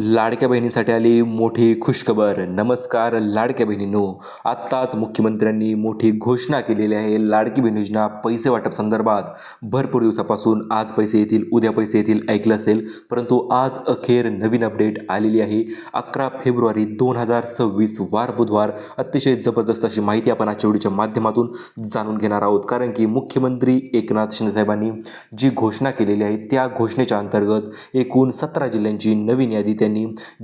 लाडक्या बहिणीसाठी आली मोठी खुशखबर. नमस्कार लाडक्या बहिणींनो, आत्ताच मुख्यमंत्र्यांनी मोठी घोषणा केलेली आहे. लाडकी बहीण योजना पैसे वाटप संदर्भात भरपूर दिवसापासून आज पैसे येतील, उद्या पैसे येतील ऐकलं असेल, परंतु आज अखेर नवीन अपडेट आलेली आहे. 11 फेब्रुवारी 2026 वार बुधवार अतिशय जबरदस्त अशी माहिती आपण आजच्या व्हिडिओच्या माध्यमातून जाणून घेणार आहोत. कारण की मुख्यमंत्री एकनाथ शिंदे साहेबांनी जी घोषणा केलेली आहे त्या घोषणेच्या अंतर्गत एकूण 17 जिल्ह्यांची नवीन यादी त्यांनी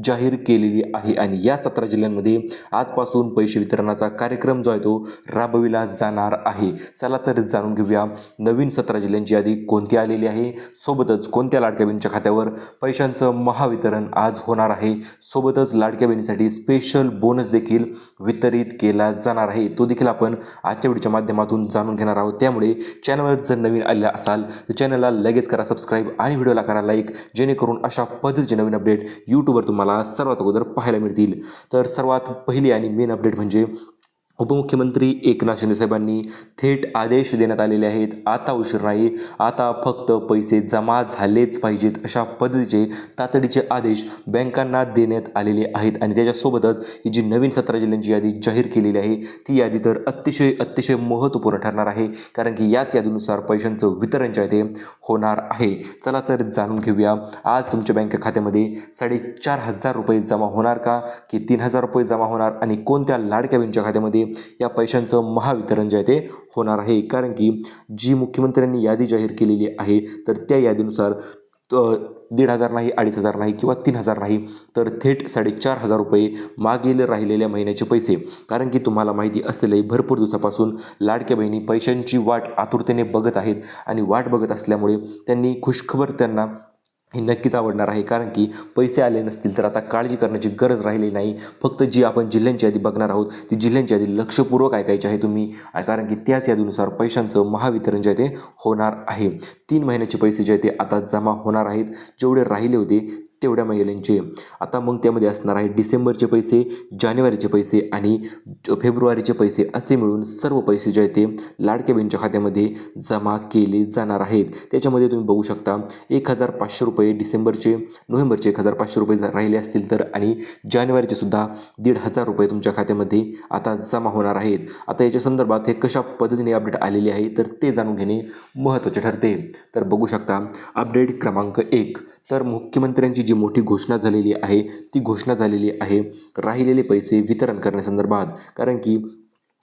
जाहीर केलेली आहे आणि या 17 जिल्ह्यांमध्ये आजपासून पैसे वितरणाचा कार्यक्रम जो आहे तो राबविला जाणार आहे. चला तर जाणून घेऊया नवीन 17 जिल्ह्यांची यादी कोणती आलेली आहे, सोबतच कोणत्या लाडक्या बहिणीच्या खात्यावर पैशांचं महावितरण आज होणार आहे, सोबतच लाडक्या बहिणीसाठी स्पेशल बोनस देखील वितरित केला जाणार आहे. तो देखील आपण आजच्या व्हिडिओच्या माध्यमातून जाणून घेणार आहोत. त्यामुळे चॅनलवर जर नवीन आलेला असाल तर चॅनलला लगेच करा सबस्क्राईब आणि व्हिडिओला करा लाईक, जेणेकरून अशा पद्धतीचे नवीन अपडेट यूट्यूबवर तुम्हाला सर्वात अगोदर पाहायला मिळतील. तर सर्वात पहिली आणि मेन अपडेट म्हणजे उपमुख्यमंत्री एकनाथ शिंदे साहेबांनी थेट आदेश देण्यात आलेले आहेत. आता उशीर नाही, आता फक्त पैसे जमा झालेच पाहिजेत अशा पद्धतीचे तातडीचे आदेश बँकांना देण्यात आलेले आहेत. आणि त्याच्यासोबतच ही जी नवीन 17 जिल्ह्यांची यादी जाहीर केलेली आहे ती यादी तर अतिशय महत्त्वपूर्ण ठरणार आहे, कारण की याच यादीनुसार पैशांचं वितरण जे आहे ते होणार आहे. चला तर जाणून घेऊया आज तुमच्या बँक खात्यामध्ये 4,500 रुपये जमा होणार का की 3,000 रुपये जमा होणार, आणि कोणत्या लाडक्या बहिणीच्या खात्यामध्ये या पैशांचं महावितरण जे आहे ते होणार आहे. कारण की जी मुख्यमंत्र्यांनी यादी जाहीर केलेली आहे तर त्या यादीनुसार 1,500 नाही, 2,500 नाही किंवा 3,000 नाही, तर थेट 4,500 रुपये मागील राहिलेल्या महिन्याचे पैसे. कारण की तुम्हाला माहिती असेलही भरपूर दिवसापासून लाडक्या बहिणी पैशांची वाट आतुरतेने बघत आहेत आणि वाट बघत असल्यामुळे त्यांनी खुशखबर त्यांना हे नक्कीच आवडणार आहे. कारण की पैसे आले नसतील तर आता काळजी करण्याची गरज राहिली नाही. फक्त जी आपण जिल्ह्यांची यादी बघणार आहोत ती जिल्ह्यांची यादी लक्षपूर्वक ऐकायची आहे तुम्ही, कारण की त्याच यादीनुसार पैशांचं महावितरण जे आहे ते होणार आहे. 3 महिन्याचे पैसे जे आहे ते आता जमा होणार आहेत, जेवढे राहिले होते तेवढ्या महिन्यांचे. आता मग त्यामध्ये असणार आहे डिसेंबरचे पैसे, जानेवारीचे पैसे आणि फेब्रुवारीचे पैसे, असे मिळून सर्व पैसे जे आहेत ते लाडक्या बहिणीच्या खात्यामध्ये जमा केले जाणार आहेत. त्याच्यामध्ये तुम्ही बघू शकता 1,500 रुपये डिसेंबरचे, नोव्हेंबरचे 1,500 रुपये जर राहिले असतील तर, आणि जानेवारीचे सुद्धा 1,500 रुपये तुमच्या खात्यामध्ये आता जमा होणार आहेत. आता याच्या संदर्भात हे कशा पद्धतीने अपडेट आलेले आहे तर ते जाणून घेणे महत्त्वाचे ठरते. तर बघू शकता अपडेट क्रमांक 1, तर मुख्यमंत्र्यांची जी मोठी घोषणा झालेली आहे ती घोषणा झालेली आहे राहिलेले पैसे वितरण करण्यासंदर्भात. कारण की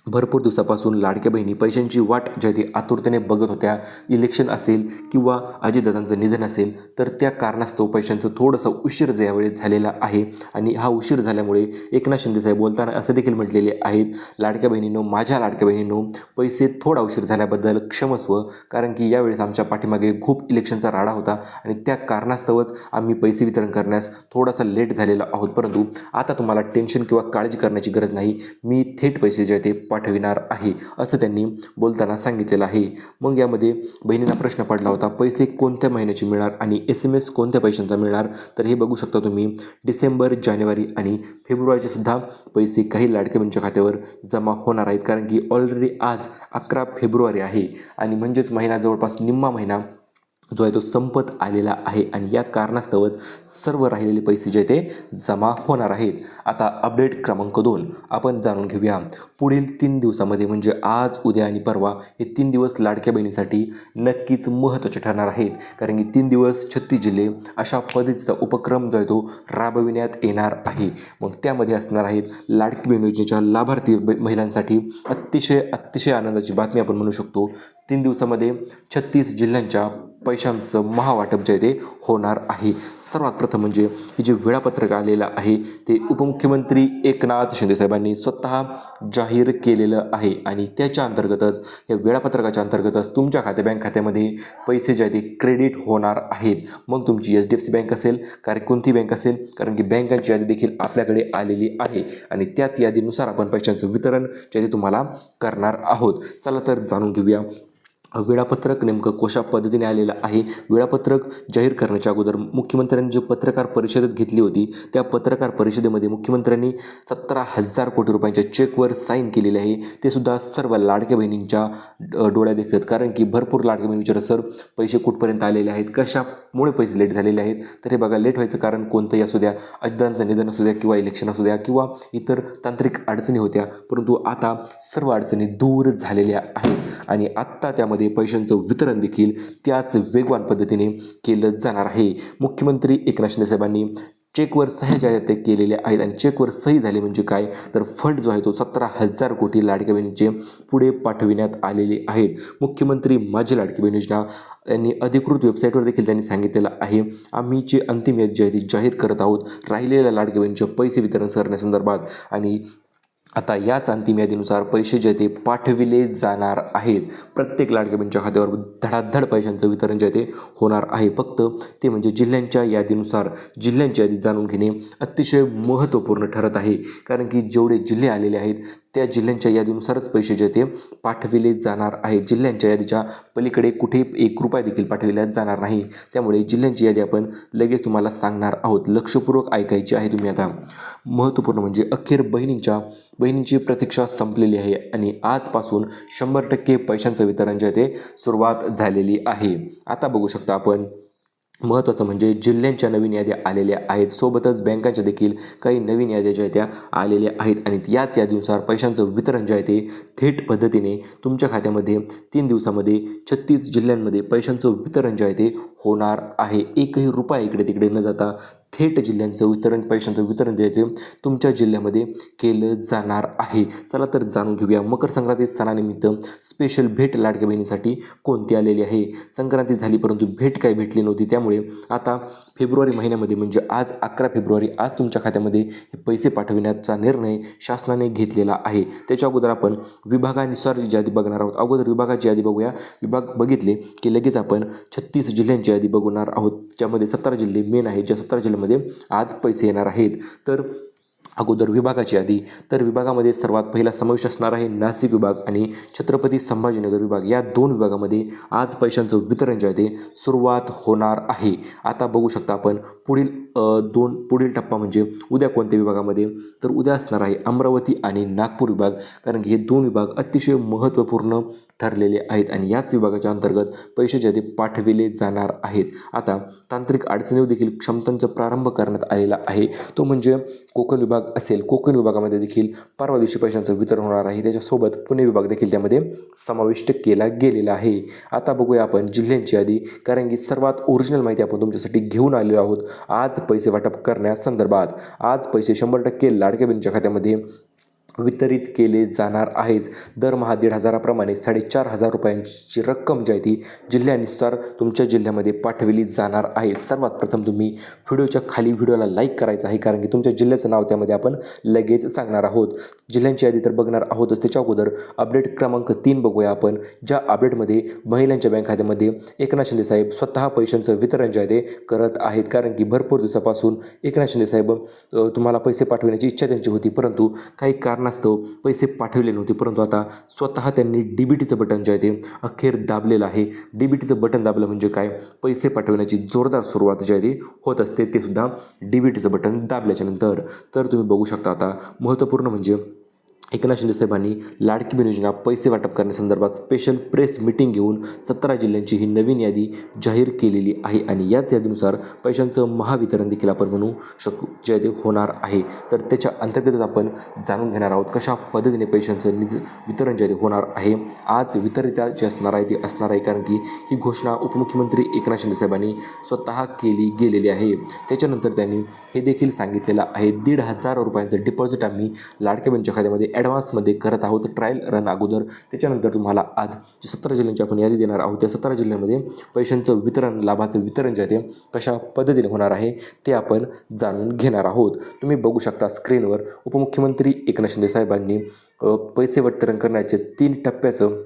भरपूर दिवसापासून लाडक्या बहिणी पैशांची वाट ज्या ती आतुरतेने बघत होत्या. इलेक्शन असेल किंवा अजितदादांचं निधन असेल तर त्या कारणास्तव पैशांचं थोडंसं उशीर यावेळेस झालेला आहे. आणि हा उशीर झाल्यामुळे एकनाथ शिंदे साहेब बोलताना असं देखील म्हटलेले आहेत, लाडक्या बहिणींनो, माझ्या लाडक्या बहिणींनो, पैसे थोडा उशीर झाल्याबद्दल क्षमस्व, कारण की यावेळेस आमच्या पाठीमागे खूप इलेक्शनचा राडा होता आणि त्या कारणास्तवच आम्ही पैसे वितरण करण्यास थोडासा लेट झालेला आहोत. परंतु आता तुम्हाला टेन्शन किंवा काळजी करण्याची गरज नाही, मी थेट पैसे जे ते पाठविणार आहे असं त्यांनी बोलताना सांगितलेलं आहे. मग यामध्ये बहिणींना प्रश्न पडला होता पैसे कोणत्या महिन्याचे मिळणार आणि SMS कोणत्या पैशांचा मिळणार, तर हे बघू शकता तुम्ही डिसेंबर, जानेवारी आणि फेब्रुवारीचे सुद्धा पैसे काही लाडक्या बहिणीच्या खात्यावर जमा होणार आहेत. कारण की ऑलरेडी आज 11 फेब्रुवारी आहे आणि म्हणजेच महिना जवळपास निम्मा महिना जो आहे तो संपत आलेला आहे आणि या कारणास्तवच सर्व राहिलेले पैसे जे ते जमा होणार आहेत. आता अपडेट क्रमांक 2 आपण जाणून घेऊया. पुढील 3 दिवसामध्ये म्हणजे आज, उद्या आणि परवा हे 3 दिवस लाडक्या बहिणीसाठी नक्कीच महत्त्वाचे ठरणार आहेत. कारण की 3 दिवस 36 जिल्हे अशा पद्धतीचा उपक्रम जो आहे तो राबविण्यात येणार आहे. मग त्यामध्ये असणार आहेत लाडकी बहीण योजनेच्या लाभार्थी महिलांसाठी अतिशय आनंदाची बातमी आपण म्हणू शकतो. 3 दिवसामध्ये 36 जिल्ह्यांच्या पैशांचं महावाटप जे आहे ते होणार आहे. सर्वात प्रथम म्हणजे हे जे वेळापत्रक आलेलं आहे ते उपमुख्यमंत्री एकनाथ शिंदे साहेबांनी स्वतः जाहीर केलेलं आहे आणि त्याच्या अंतर्गतच या वेळापत्रकाच्या अंतर्गतच तुमच्या बँक खात्यामध्ये पैसे जे आहे ते क्रेडिट होणार आहेत. मग तुमची HDFC बँक असेल, कारण कोणती बँक असेल, कारण की बँकांची यादी देखील आपल्याकडे आलेली आहे आणि त्याच यादीनुसार आपण पैशांचं वितरण जे आहे ते तुम्हाला करणार आहोत. चला तर जाणून घेऊया वेळापत्रक नेमकं कशा पद्धतीने आलेलं आहे. वेळापत्रक जाहीर करण्याच्या अगोदर मुख्यमंत्र्यांनी जी पत्रकार परिषद घेतली होती, त्या पत्रकार परिषदेमध्ये मुख्यमंत्र्यांनी 17,000 कोटी रुपयांच्या चेकवर साईन केलेले आहे. ते सुद्धा सर्व लाडक्या बहिणींच्या डोळ्यादेखत. कारण की भरपूर लाडक्या बहिणी विचारत, सर पैसे कुठपर्यंत आलेले आहेत, कशामुळे पैसे लेट झालेले आहेत. तर हे बघा, लेट व्हायचं कारण कोणतंही असू द्या, अजितदादांचं निधन असू द्या किंवा इलेक्शन असू द्या किंवा इतर तांत्रिक अडचणी होत्या, परंतु आता सर्व अडचणी दूर झालेल्या आहेत आणि आत्ता त्यामध्ये पैशांचं वितरण देखील त्याच वेगवान पद्धतीने केलं जाणार आहे. मुख्यमंत्री एकनाथ शिंदे साहेबांनी चेकवर सह्या ज्या ते केलेल्या आहेत आणि चेकवर सही झाली म्हणजे काय, तर फंड जो आहे तो 17,000 कोटी लाडक्या बहिणींचे पुढे पाठविण्यात आलेले आहेत. मुख्यमंत्री माझी लाडकी बहीण योजना यांनी अधिकृत वेबसाईटवर देखील त्यांनी सांगितलेलं आहे, आम्ही जी अंतिम यादी जी आहे ती जाहीर करत आहोत राहिलेल्या लाडक्या बहिणीचे पैसे वितरण करण्यासंदर्भात. आणि आता याच अंतिम यादीनुसार पैसे जे ते पाठविले जाणार आहेत. प्रत्येक लाडक्या बहिणीच्या खात्यावर धडाधड पैशांचं वितरण जे ते होणार आहे. फक्त ते म्हणजे जिल्ह्यांच्या यादीनुसार जिल्ह्यांची यादी जाणून घेणे अतिशय महत्त्वपूर्ण ठरत आहे. कारण की जेवढे जिल्हे आलेले आहेत त्या जिल्ह्यांच्या यादीनुसारच पैसे जे ते पाठविले जाणार आहेत. जिल्ह्यांच्या यादीच्या पलीकडे कुठे ₹1 देखील पाठविल्या जाणार नाही. त्यामुळे जिल्ह्यांची यादी आपण लगेच तुम्हाला सांगणार आहोत. लक्षपूर्वक ऐकायची आहे तुम्ही. आता महत्त्वपूर्ण म्हणजे अखेर बहिणींची प्रतीक्षा संपलेली आहे आणि आजपासून 100% पैशांचं वितरण जे आहे ते सुरुवात झालेली आहे. आता बघू शकता आपण, महत्त्वाचं म्हणजे जिल्ह्यांच्या नवीन याद्या आलेल्या आहेत. सोबतच बँकांच्या देखील काही नवीन याद्या ज्या आहेत त्या आलेल्या आहेत आणि याच यादीनुसार पैशांचं वितरण जे आहे ते थेट पद्धतीने तुमच्या खात्यामध्ये 3 दिवसामध्ये 36 जिल्ह्यांमध्ये पैशांचं वितरण जे आहे ते होणार आहे. एकही रुपया इकडे तिकडे न जाता थेट जिल्ह्यांचं वितरण, पैशांचं वितरण जे आहे ते तुमच्या जिल्ह्यामध्ये केलं जाणार आहे. चला तर जाणून घेऊया मकर संक्रांती सणानिमित्त स्पेशल भेट लाडक्या बहिणीसाठी कोणती आलेली आहे. संक्रांती झाली परंतु भेट काही भेटली नव्हती. त्यामुळे आता फेब्रुवारी महिन्यामध्ये म्हणजे आज 11 फेब्रुवारी आज तुमच्या खात्यामध्ये हे पैसे पाठविण्याचा निर्णय शासनाने घेतलेला आहे. त्याच्या अगोदर आपण विभागानुसार यादी बघणार आहोत. अगोदर विभागाची यादी बघूया. विभाग बघितले की लगेच आपण 36 जिल्ह्यांची यादी बघणार आहोत, ज्यामध्ये 17 जिल्हे मेन आहेत, ज्या 17 जिल्ह्यामध्ये आज पैसे येणार आहेत. तर अगोदर विभागाची यादी. तर विभागामध्ये सर्वात पहिला समावेश असणार आहे नाशिक विभाग आणि छत्रपती संभाजीनगर विभाग. या 2 विभागामध्ये आज पैशांचं वितरण जे आहे ते सुरुवात होणार आहे. आता बघू शकता आपण पुढील टप्पा म्हणजे उद्या कोणत्या विभागामध्ये, तर उद्या असणार आहे अमरावती आणि नागपूर विभाग. कारण की हे 2 विभाग अतिशय महत्त्वपूर्ण ठरलेले आहेत आणि याच विभागाच्या अंतर्गत पैसे जे ते पाठविले जाणार आहेत. आता तांत्रिक अडचणीवर देखील क्षमतांचा प्रारंभ करण्यात आलेला आहे. तो म्हणजे कोकण विभाग असेल. कोकण विभागामध्ये देखील परवा दिवशी पैशांचं वितरण होणार आहे. त्याच्यासोबत पुणे विभाग देखील त्यामध्ये समाविष्ट केला गेलेला आहे. आता बघूया आपण जिल्ह्यांची यादी. कारण की सर्वात ओरिजिनल माहिती आपण तुमच्यासाठी घेऊन आलेलो आहोत आज पैसे वाटप करण्यासंदर्भात. आज पैसे 100% लाडक्या बहिणीच्या खात्यामध्ये वितरित केले जाणार आहेच. दरमहा 1,500 प्रमाणे 4,500 रुपयांची रक्कम जी आहे ती जिल्ह्यानुसार तुमच्या जिल्ह्यामध्ये पाठविली जाणार आहे. सर्वात प्रथम तुम्ही व्हिडिओच्या खाली व्हिडिओला लाईक करायचं आहे, कारण की तुमच्या जिल्ह्याचं नाव त्यामध्ये आपण लगेच सांगणार आहोत. जिल्ह्यांची यादी तर बघणार आहोतच, त्याच्या अगोदर अपडेट क्रमांक 3 बघूया आपण. ज्या अपडेटमध्ये महिलांच्या बँक खात्यामध्ये एकनाथ शिंदे साहेब स्वतः पैशांचं वितरण जे आहे ते करत आहेत. कारण की भरपूर दिवसापासून एकनाथ शिंदे साहेब तुम्हाला पैसे पाठवण्याची इच्छा त्यांची होती, परंतु काही कारणास्तव पैसे पाठवले नव्हते. परंतु आता स्वतः त्यांनी DBTचं बटन जे आहे ते अखेर दाबलेलं आहे. DBTचं बटन दाबलं म्हणजे काय, पैसे पाठवण्याची जोरदार सुरुवात जी आहे ती होत असते, ते सुद्धा DBTचं बटन दाबल्याच्या नंतर. तर तुम्ही बघू शकता आता महत्त्वपूर्ण म्हणजे एकनाथ शिंदे साहेबांनी लाडकी बहीण योजना पैसे वाटप करण्यासंदर्भात स्पेशल प्रेस मीटिंग घेऊन 17 जिल्ह्यांची ही नवीन यादी जाहीर केलेली आहे आणि याच यादीनुसार पैशांचं महावितरण देखील आपण म्हणू शकू जे ते होणार आहे. तर त्याच्या अंतर्गतच आपण जाणून घेणार आहोत कशा पद्धतीने पैशांचं वितरण जे होणार आहे. आज वितरित जे असणार आहे ते असणार आहे, कारण की ही घोषणा उपमुख्यमंत्री एकनाथ शिंदे साहेबांनी स्वतः केली गेलेली आहे. त्याच्यानंतर त्यांनी हे देखील सांगितलेलं आहे 1,500 रुपयांचं डिपॉझिट आम्ही लाडक्या बहिणीच्या खात्यामध्ये ॲडव्हान्समध्ये करत आहोत ट्रायल रन अगोदर. त्याच्यानंतर तुम्हाला आज जे 17 जिल्ह्यांची आपण यादी देणार आहोत त्या 17 जिल्ह्यांमध्ये पैशांचं वितरण, लाभाचं वितरण जे आहे ते कशा पद्धतीने होणार आहे ते आपण जाणून घेणार आहोत. तुम्ही बघू शकता स्क्रीनवर उपमुख्यमंत्री एकनाथ शिंदे साहेबांनी पैसे वितरण करण्याचे 3 टप्प्याचं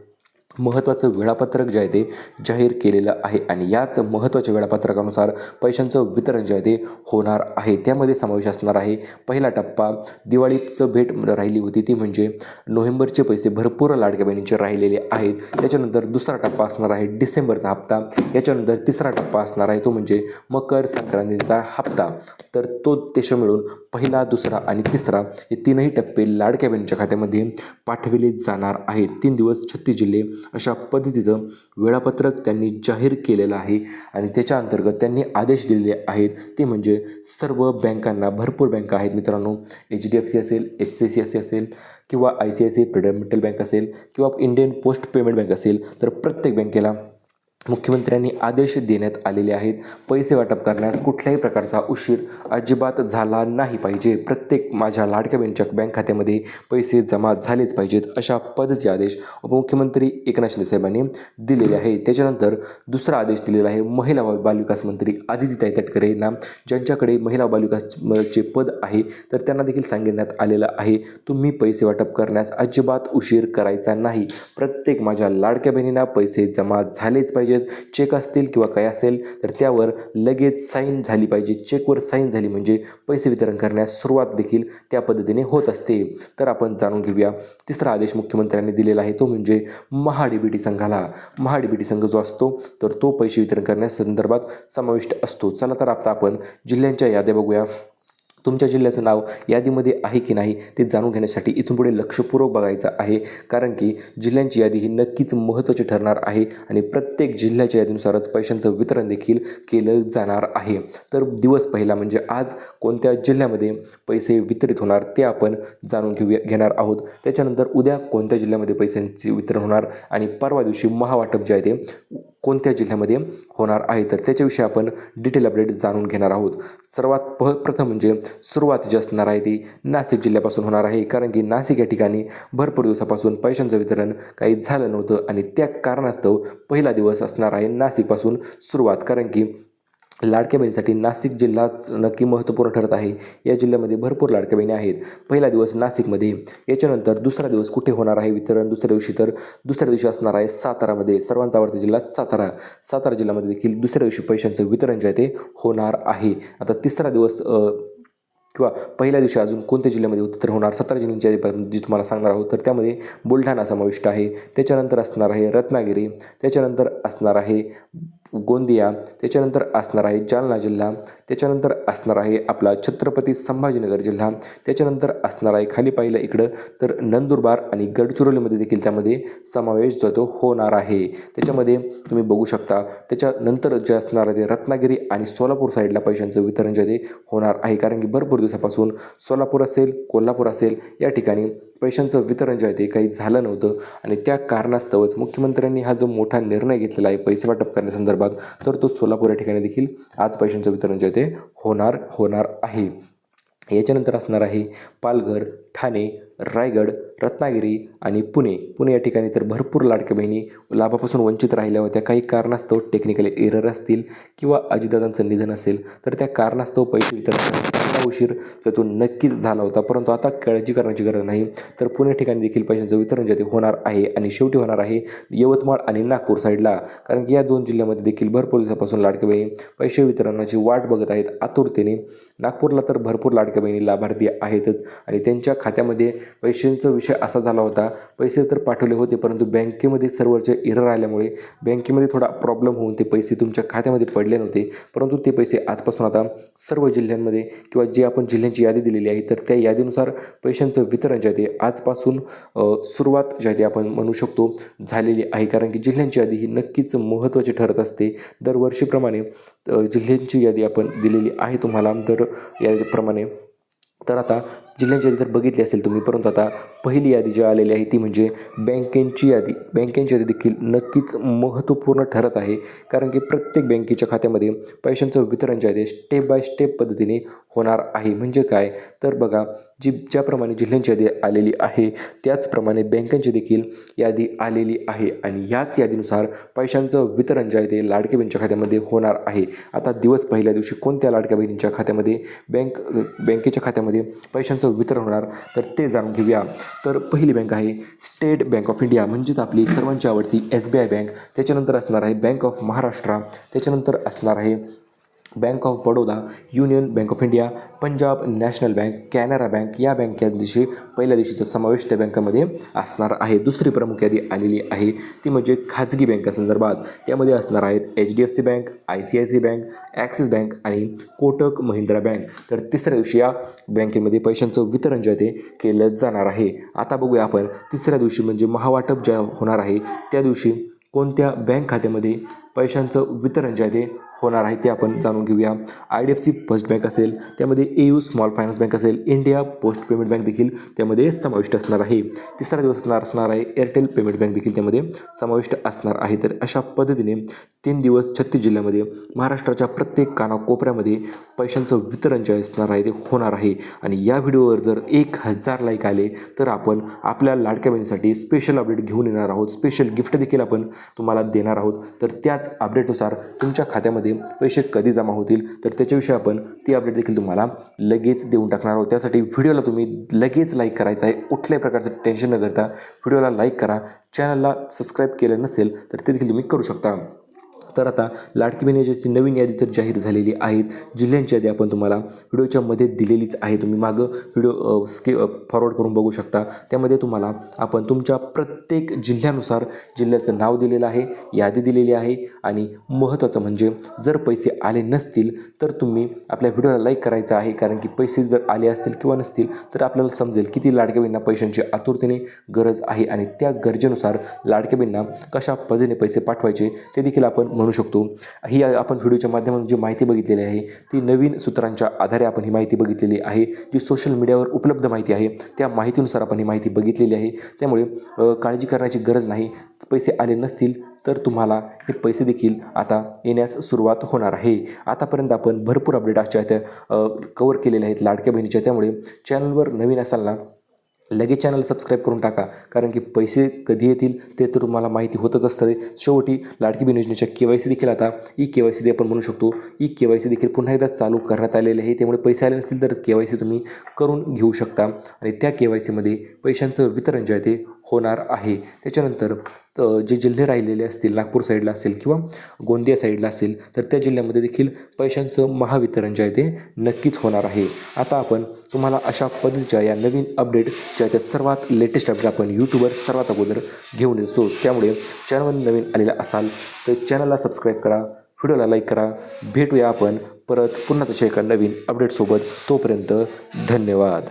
महत्त्वाचं वेळापत्रक जे आहे ते जाहीर केलेलं आहे आणि याच महत्त्वाच्या वेळापत्रकानुसार पैशांचं वितरण जे आहे ते होणार आहे. त्यामध्ये समावेश असणार आहे पहिला टप्पा दिवाळीचं भेट राहिली होती ती म्हणजे नोव्हेंबरचे पैसे भरपूर लाडक्या बहिणींचे राहिलेले आहेत. त्याच्यानंतर दुसरा टप्पा असणार आहे डिसेंबरचा हप्ता. याच्यानंतर तिसरा टप्पा असणार आहे तो म्हणजे मकर संक्रांतीचा हप्ता. तर तो देश मिळून पहिला, दुसरा आणि तिसरा हे तीनही टप्पे लाडक्या बहिणींच्या खात्यामध्ये पाठविले जाणार आहेत. 3 दिवस 36 जिल्हे अशा पद्धतीचं वेळापत्रक त्यांनी जाहीर केलेलं आहे आणि त्याच्या अंतर्गत त्यांनी आदेश दिलेले आहेत ते म्हणजे सर्व बँकांना, भरपूर बँका आहेत मित्रांनो, HDFC असेल, HCCC असेल किंवा ICICI प्रुडेंशियल बँक असेल किंवा इंडियन पोस्ट पेमेंट बँक असेल, तर प्रत्येक बँकेला मुख्यमंत्र्यांनी आदेश देण्यात आलेले आहेत. पैसे वाटप करण्यास कुठल्याही प्रकारचा उशीर अजिबात झाला नाही पाहिजे. प्रत्येक माझ्या लाडक्या बहिणीच्या बँक खात्यामध्ये पैसे जमा झालेच पाहिजेत, अशा पद्धतीचे आदेश उपमुख्यमंत्री एकनाथ शिंदे साहेबांनी दिलेले आहेत. त्याच्यानंतर दुसरा आदेश दिलेला आहे महिला व बालविकास मंत्री आदितीताई तटकरे यांना, ज्यांच्याकडे महिला व बालविकासचे पद आहे, तर त्यांना देखील सांगण्यात आलेलं आहे तुम्ही पैसे वाटप करण्यास अजिबात उशीर करायचा नाही. प्रत्येक माझ्या लाडक्या बहिणींना पैसे जमा झालेच पाहिजेत. चेक असतील किंवा काय असेल तर त्यावर लगेच साईन झाली पाहिजे. चेकवर साईन झाली म्हणजे पैसे वितरण करण्यास सुरुवात देखील त्या पद्धतीने होत असते. तर आपण जाणून घेऊया तिसरा आदेश मुख्यमंत्र्यांनी दिलेला आहे तो म्हणजे महा-DBT संघाला. महा-DBT संघ जो असतो तर तो पैसे वितरण करण्यास संदर्भात समाविष्ट असतो. चला तर आता आपण जिल्ह्यांच्या याद्या बघूया. तुमच्या जिल्ह्याचं नाव यादीमध्ये आहे की नाही ते जाणून घेण्यासाठी इथून पुढे लक्षपूर्वक बघायचं आहे, कारण की जिल्ह्यांची यादी ही नक्कीच महत्त्वाची ठरणार आहे आणि प्रत्येक जिल्ह्याच्या यादीनुसारच पैशांचं वितरण देखील केलं जाणार आहे. तर दिवस पहिला म्हणजे आज कोणत्या जिल्ह्यामध्ये पैसे वितरित होणार ते आपण जाणून घेणार आहोत. त्याच्यानंतर उद्या कोणत्या जिल्ह्यामध्ये पैशांचे वितरण होणार आणि परवा दिवशी महावाटप जे आहे ते कोणत्या जिल्ह्यामध्ये होणार आहे, तर त्याच्याविषयी आपण डिटेल अपडेट जाणून घेणार आहोत. सर्वात प्रथम म्हणजे सुरुवात जी असणार आहे ती नाशिक जिल्ह्यापासून होणार आहे, कारण की नाशिक या ठिकाणी भरपूर दिवसापासून पैशांचं वितरण काही झालं नव्हतं आणि त्या कारणास्तव पहिला दिवस असणार आहे नाशिकपासून सुरुवात. कारण की लाडक्या बहिणीसाठी नाशिक जिल्हाच नक्की महत्त्वपूर्ण ठरत आहे. या जिल्ह्यामध्ये भरपूर लाडक्या बहिणी आहेत. पहिला दिवस नाशिकमध्ये, याच्यानंतर दुसरा दिवस कुठे होणार आहे वितरण दुसऱ्या दिवशी असणार आहे सातारामध्ये. सर्वांचा आवडता जिल्हा सातारा जिल्ह्यामध्ये देखील दुसऱ्या दिवशी पैशांचं वितरण जे आहे ते होणार आहे. आता तिसरा दिवस किंवा पहिल्या दिवशी अजून कोणत्या जिल्ह्यामध्ये वितरण होणार 17 जिल्ह्यांची जी तुम्हाला सांगणार आहोत, तर त्यामध्ये बुलढाणा समाविष्ट आहे. त्याच्यानंतर असणार आहे रत्नागिरी, त्याच्यानंतर असणार आहे गोंदिया, त्याच्यानंतर असणार आहे जालना जिल्हा, त्याच्यानंतर असणार आहे आपला छत्रपती संभाजीनगर जिल्हा, त्याच्यानंतर असणार आहे खाली पाहिलं इकडं तर नंदुरबार आणि गडचिरोलीमध्ये देखील त्यामध्ये समावेश जो तो होणार आहे. त्याच्यामध्ये तुम्ही बघू शकता. त्याच्यानंतर जे असणार आहे ते रत्नागिरी आणि सोलापूर साईडला पैशांचं वितरण जे ते होणार आहे, कारण की भरपूर दिवसापासून सोलापूर असेल, कोल्हापूर असेल या ठिकाणी पैशांचं वितरण जे आहे ते काही झालं नव्हतं आणि त्या कारणास्तवच मुख्यमंत्र्यांनी हा जो मोठा निर्णय घेतलेला आहे पैसे वाटप करण्यासंदर्भात, तर तो सोलापूर या ठिकाणी देखील आज पैशांचं वितरण जे आहे ते होणार आहे. याच्यानंतर असणार आहे पालघर, ठाणे, रायगड, रत्नागिरी आणि पुणे या ठिकाणी तर भरपूर लाडक्या बहिणी लाभापासून वंचित राहिल्या होत्या. काही कारणास्तव टेक्निकल एरर असतील किंवा अजितदादांचं निधन असेल, तर त्या कारणास्तव पैसे वितरणाचा उशीर तो नक्कीच झाला होता. परंतु आता काळजी करण्याची गरज नाही. तर पुणे ठिकाणी देखील पैशांचं वितरण जे ते होणार आहे आणि शेवटी होणार आहे यवतमाळ आणि नागपूर साईडला, कारण की या दोन जिल्ह्यामध्ये देखील भरपूर दिवसापासून लाडक्या बहिणी पैसे वितरणाची वाट बघत आहेत आतुरतेने. नागपूरला तर भरपूर लाडक्या बहिणी लाभार्थी आहेतच आणि त्यांच्या खात्यामध्ये पैशांचा विषय असा झाला होता, पैसे तर पाठवले होते परंतु बँकेमध्ये सर्व्हरचे एरर आल्यामुळे बँकेमध्ये थोडा प्रॉब्लेम होऊन ते पैसे तुमच्या खात्यामध्ये पडले नव्हते. परंतु ते पैसे आजपासून आता सर्व जिल्ह्यांमध्ये किंवा जे आपण जिल्ह्यांची यादी दिलेली आहे तर त्या यादीनुसार पैशांचं वितरण जे आहे ते आजपासून सुरुवात जी आहे ते आपण म्हणू शकतो झालेली आहे, कारण की जिल्ह्यांची यादी ही नक्कीच महत्त्वाची ठरत असते. दरवर्षीप्रमाणे जिल्ह्यांची यादी आपण दिलेली आहे तुम्हाला तर याप्रमाणे. तर आता जिल्ह्यांची यादी तर बघितली असेल तुम्ही, परंतु आता पहिली यादी जी आलेली आहे ती म्हणजे बँकेची यादी देखील नक्कीच महत्त्वपूर्ण ठरत आहे, कारण की प्रत्येक बँकेच्या खात्यामध्ये पैशांचं वितरण जे आहे ते स्टेप बाय स्टेप पद्धतीने होणार आहे. म्हणजे काय तर बघा, ज्याप्रमाणे जिल्ह्यांची यादी आलेली आहे त्याचप्रमाणे बँकांची देखील यादी आलेली आहे आणि याच यादीनुसार पैशांचं वितरण जे आहे ते लाडक्या बहिणीच्या खात्यामध्ये होणार आहे. आता दिवस पहिल्या दिवशी कोणत्या लाडक्या बहिणींच्या खात्यामध्ये बँकेच्या खात्यामध्ये पैशांचं पैशांचं वितरण होणार तर ते जाणून घेऊया. तर पहिली बँक आहे स्टेट बँक ऑफ इंडिया, म्हणजेच आपली सर्वांची आवडती SBI बँक. त्याच्यानंतर असणार आहे बँक ऑफ महाराष्ट्र. त्याच्यानंतर असणार आहे bank of Baroda, union bank of India, Punjab national bank, Canara bank. या बँक या दिवशी पहिल्या दिवशीचा समावेश त्या बँकामध्ये असणार आहे. दुसरी प्रमुख यादी आलेली आहे ती म्हणजे खाजगी बँकासंदर्भात. त्यामध्ये असणार आहेत HDFC bank, ICICI bank, axis bank आणि कोटक महिंद्रा बँक. तर तिसऱ्या दिवशी या बँकेमध्ये पैशांचं वितरण जे आहे ते केलं जाणार आहे. आता बघूया आपण तिसऱ्या दिवशी म्हणजे महावाटप ज्या होणार आहे त्या दिवशी कोणत्या बँक खात्यामध्ये पैशांचं वितरण जे आहे ते होणार आहे ते आपण जाणून घेऊया. IDFC फर्स्ट बँक असेल, त्यामध्ये AU स्मॉल फायनान्स बँक असेल, इंडिया पोस्ट पेमेंट बँक देखील त्यामध्ये समाविष्ट असणार आहे. तिसरा दिवस असणार आहे एअरटेल पेमेंट बँक देखील त्यामध्ये समाविष्ट असणार आहे. तर अशा पद्धतीने 3 दिवस 36 जिल्ह्यामध्ये महाराष्ट्राच्या प्रत्येक कानाकोपऱ्यामध्ये पैशांचं वितरण जे असणार आहे ते होणार आहे. आणि या व्हिडिओवर जर 1000 लाईक आले तर आपण आपल्या लाडक्या बहिणीसाठी स्पेशल अपडेट घेऊन येणार आहोत. स्पेशल गिफ्ट देखील आपण तुम्हाला देणार आहोत. तर त्याच अपडेटनुसार तुमच्या खात्यामध्ये पैसे कधी जमा होतील तर त्याच्याविषयी आपण ती अपडेट देखील तुम्हाला लगेच देऊन टाकणार आहोत. त्यासाठी व्हिडिओला तुम्ही लगेच लाईक करायचं आहे. कुठल्याही प्रकारचं टेन्शन न करता व्हिडिओला लाईक करा. चॅनलला सबस्क्राईब केलं नसेल तर ते देखील तुम्ही करू शकता. तर आता लाडकी बहीण योजनेची नवीन यादी तर जाहीर झालेली आहेत. जिल्ह्यांची यादी आपण तुम्हाला व्हिडिओच्या मध्ये दिलेलीच आहे. तुम्ही मागं व्हिडिओ फॉरवर्ड करून बघू शकता. त्यामध्ये तुम्हाला आपण तुमच्या प्रत्येक जिल्ह्यानुसार जिल्ह्याचं नाव दिलेलं आहे, यादी दिलेली आहे. आणि महत्त्वाचं म्हणजे जर पैसे आले नसतील तर तुम्ही आपल्या व्हिडिओला लाईक करायचं आहे. कारण की पैसे जर आले असतील किंवा नसतील तर आपल्याला समजेल किती लाडक्या बहिणींना पैशांची आतुरतेने गरज आहे आणि त्या गरजेनुसार लाडक्या बहिणींना कशा पद्धतीने पैसे पाठवायचे ते देखील आपण म्हणू शकतो. ही आपण व्हिडिओच्या माध्यमातून जी माहिती बघितलेली आहे ती नवीन सूत्रांच्या आधारे आपण ही माहिती बघितलेली आहे. जी सोशल मीडियावर उपलब्ध माहिती आहे त्या माहितीनुसार आपण ही माहिती बघितलेली आहे. त्यामुळे काळजी करण्याची गरज नाही. पैसे आले नसतील तर तुम्हाला हे पैसे देखील आता येण्यास सुरुवात होणार आहे. आतापर्यंत आपण भरपूर अपडेट आजच्या त्या कवर केलेले आहेत लाडक्या बहिणीच्या. त्यामुळे चॅनलवर नवीन असाल ना लगेच चॅनल सबस्क्राईब करून टाका. कारण की पैसे कधी येतील ते तर तुम्हाला माहिती होतच असतं. शेवटी लाडकी बहीण योजनेच्या KYC देखील आता KYC आपण म्हणू शकतो. KYC देखील पुन्हा एकदा चालू करण्यात आलेले आहे. त्यामुळे पैसे आले नसतील तर KYC तुम्ही करून घेऊ शकता आणि त्या KYCमध्ये पैशांचं वितरण जे आहे ते होणार आहे. त्याच्यानंतर जे जिल्हे राहिलेले असतील, नागपूर साईडला असेल किंवा गोंदिया साईडला असेल तर त्या जिल्ह्यामध्ये देखील पैशांचं महावितरण जे आहे ते नक्कीच होणार आहे. आता आपण तुम्हाला अशा पद्धतीच्या या नवीन अपडेट ज्या त्या सर्वात लेटेस्ट अपडेट आपण यूट्यूबवर सर्वात अगोदर घेऊन येतो. त्यामुळे चॅनलवर नवीन आलेला असाल तर चॅनलला सबस्क्राईब करा, व्हिडिओला लाईक करा. भेटूया आपण परत पुन्हा तशा एका नवीन अपडेटसोबत. तोपर्यंत धन्यवाद.